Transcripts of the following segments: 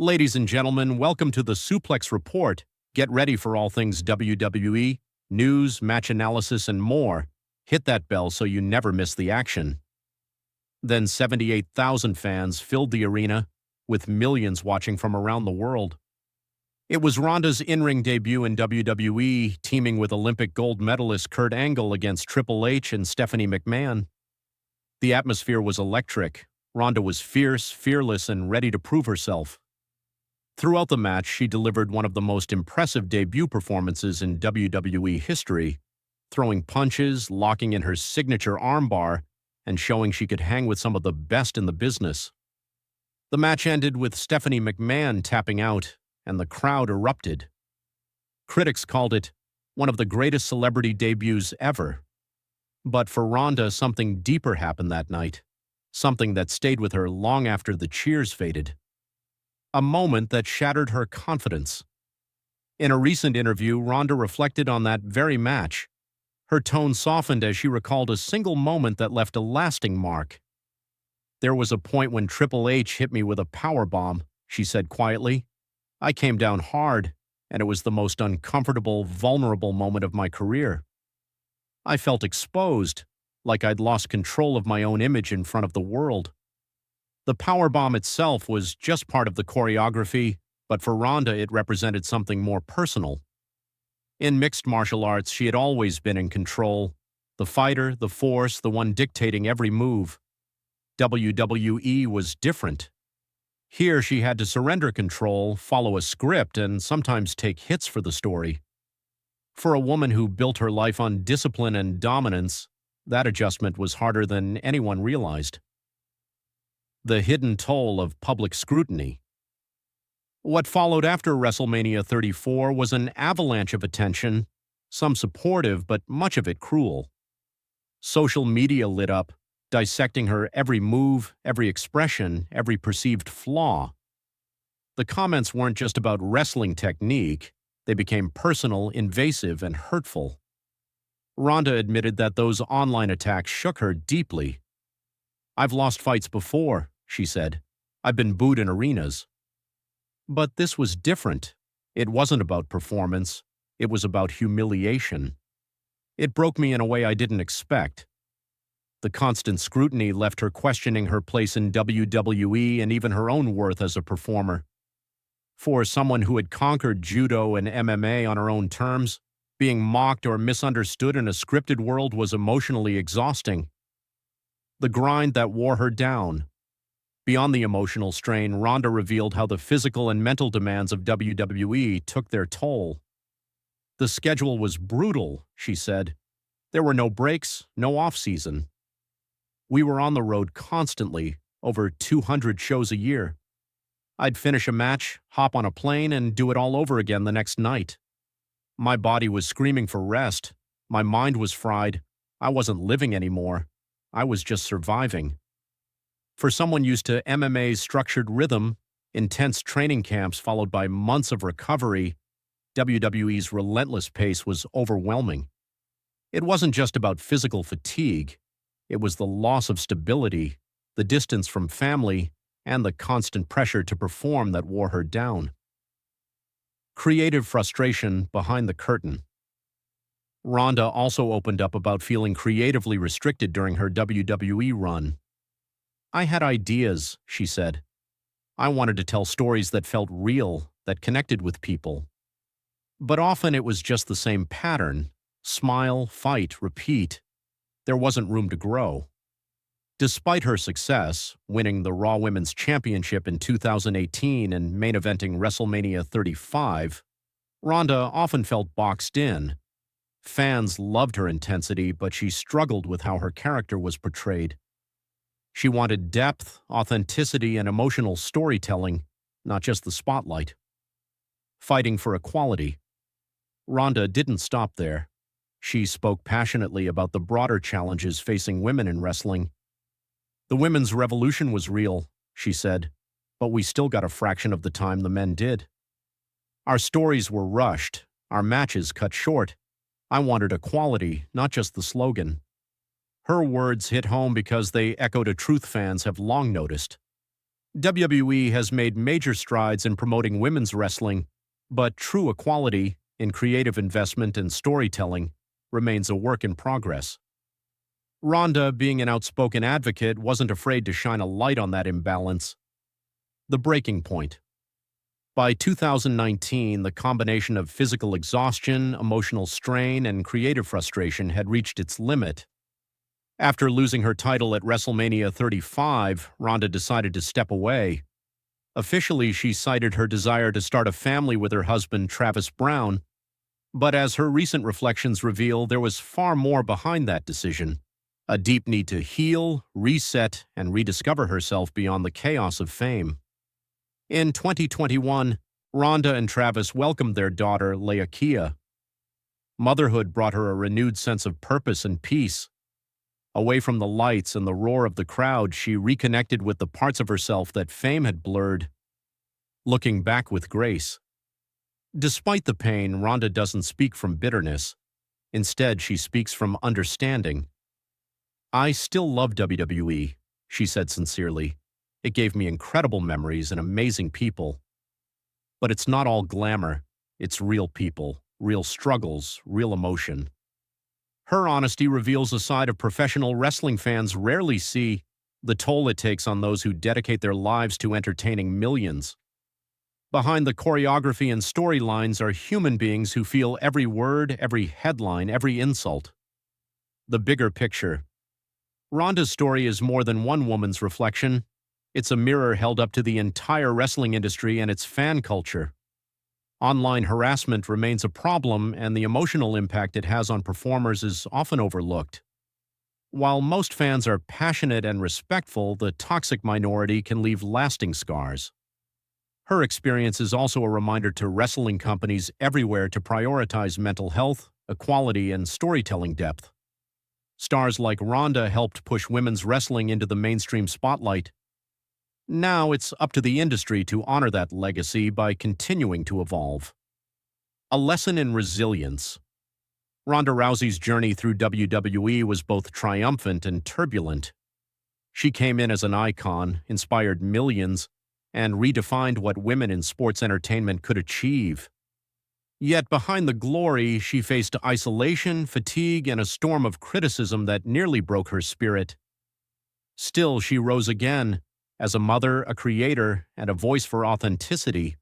Ladies and gentlemen, welcome to the Suplex Report. Get ready for all things WWE, news, match analysis, and more. Hit that bell so you never miss the action. Then 78,000 fans filled the arena, with millions watching from around the world. It was Ronda's in-ring debut in WWE, teaming with Olympic gold medalist Kurt Angle against Triple H and Stephanie McMahon. The atmosphere was electric. Ronda was fierce, fearless, and ready to prove herself. Throughout the match, she delivered one of the most impressive debut performances in WWE history, throwing punches, locking in her signature armbar, and showing she could hang with some of the best in the business. The match ended with Stephanie McMahon tapping out, and the crowd erupted. Critics called it one of the greatest celebrity debuts ever. But for Ronda, something deeper happened that night, something that stayed with her long after the cheers faded. A moment that shattered her confidence. In a recent interview, Ronda reflected on that very match. Her tone softened as she recalled a single moment that left a lasting mark. "There was a point when Triple H hit me with a powerbomb," she said quietly. "I came down hard, and it was the most uncomfortable, vulnerable moment of my career. I felt exposed, like I'd lost control of my own image in front of the world." The powerbomb itself was just part of the choreography, but for Ronda it represented something more personal. In mixed martial arts, she had always been in control, the fighter, the force, the one dictating every move. WWE was different. Here she had to surrender control, follow a script, and sometimes take hits for the story. For a woman who built her life on discipline and dominance, that adjustment was harder than anyone realized. The hidden toll of public scrutiny. What followed after WrestleMania 34 was an avalanche of attention, some supportive but much of it cruel. Social media lit up, dissecting her every move, every expression, every perceived flaw. The comments weren't just about wrestling technique, they became personal, invasive, and hurtful. Ronda admitted that those online attacks shook her deeply. "I've lost fights before," she said. "I've been booed in arenas." But this was different. It wasn't about performance. It was about humiliation. "It broke me in a way I didn't expect." The constant scrutiny left her questioning her place in WWE and even her own worth as a performer. For someone who had conquered judo and MMA on her own terms, being mocked or misunderstood in a scripted world was emotionally exhausting. The grind that wore her down. Beyond the emotional strain, Ronda revealed how the physical and mental demands of WWE took their toll. "The schedule was brutal," she said. "There were no breaks, no off-season. We were on the road constantly, over 200 shows a year. I'd finish a match, hop on a plane, and do it all over again the next night. My body was screaming for rest. My mind was fried. I wasn't living anymore. I was just surviving." For someone used to MMA's structured rhythm, intense training camps followed by months of recovery, WWE's relentless pace was overwhelming. It wasn't just about physical fatigue. It was the loss of stability, the distance from family, and the constant pressure to perform that wore her down. Creative frustration behind the curtain. Ronda also opened up about feeling creatively restricted during her WWE run. "I had ideas," she said. "I wanted to tell stories that felt real, that connected with people. But often it was just the same pattern: smile, fight, repeat. There wasn't room to grow." Despite her success, winning the Raw Women's Championship in 2018 and main eventing WrestleMania 35, Ronda often felt boxed in. Fans loved her intensity, but she struggled with how her character was portrayed. She wanted depth, authenticity, and emotional storytelling, not just the spotlight. Fighting for equality. Ronda didn't stop there. She spoke passionately about the broader challenges facing women in wrestling. "The women's revolution was real," she said, "but we still got a fraction of the time the men did. Our stories were rushed, our matches cut short. I wanted equality, not just the slogan." Her words hit home because they echoed a truth fans have long noticed. WWE has made major strides in promoting women's wrestling, but true equality in creative investment and storytelling remains a work in progress. Ronda, being an outspoken advocate, wasn't afraid to shine a light on that imbalance. The breaking point. By 2019, the combination of physical exhaustion, emotional strain, and creative frustration had reached its limit. After losing her title at WrestleMania 35, Ronda decided to step away. Officially, she cited her desire to start a family with her husband, Travis Brown, but as her recent reflections reveal, there was far more behind that decision. A deep need to heal, reset, and rediscover herself beyond the chaos of fame. In 2021, Ronda and Travis welcomed their daughter, Laokia. Motherhood brought her a renewed sense of purpose and peace. Away from the lights and the roar of the crowd, she reconnected with the parts of herself that fame had blurred, looking back with grace. Despite the pain, Ronda doesn't speak from bitterness. Instead, she speaks from understanding. "I still love WWE," she said sincerely. "It gave me incredible memories and amazing people. But it's not all glamour. It's real people, real struggles, real emotion." Her honesty reveals a side of professional wrestling fans rarely see: the toll it takes on those who dedicate their lives to entertaining millions. Behind the choreography and storylines are human beings who feel every word, every headline, every insult. The bigger picture. Ronda's story is more than one woman's reflection. It's a mirror held up to the entire wrestling industry and its fan culture. Online harassment remains a problem, and the emotional impact it has on performers is often overlooked. While most fans are passionate and respectful, the toxic minority can leave lasting scars. Her experience is also a reminder to wrestling companies everywhere to prioritize mental health, equality, and storytelling depth. Stars like Ronda helped push women's wrestling into the mainstream spotlight. Now it's up to the industry to honor that legacy by continuing to evolve. A lesson in resilience. Ronda Rousey's journey through WWE was both triumphant and turbulent. She came in as an icon, inspired millions, and redefined what women in sports entertainment could achieve. Yet behind the glory, she faced isolation, fatigue, and a storm of criticism that nearly broke her spirit. Still, she rose again, as a mother, a creator, and a voice for authenticity.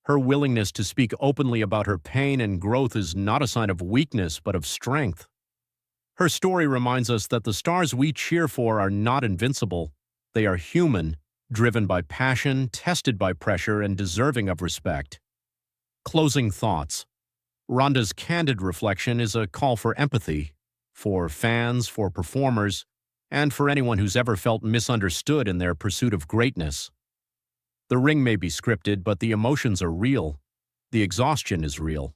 Her willingness to speak openly about her pain and growth is not a sign of weakness, but of strength. Her story reminds us that the stars we cheer for are not invincible. They are human, driven by passion, tested by pressure, and deserving of respect. Closing thoughts. Ronda's candid reflection is a call for empathy, for fans, for performers, and for anyone who's ever felt misunderstood in their pursuit of greatness. The ring may be scripted, but the emotions are real. The exhaustion is real.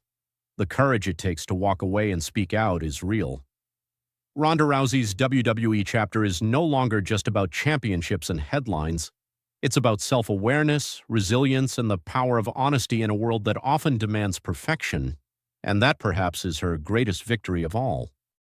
The courage it takes to walk away and speak out is real. Ronda Rousey's WWE chapter is no longer just about championships and headlines. It's about self-awareness, resilience, and the power of honesty in a world that often demands perfection. And that perhaps is her greatest victory of all.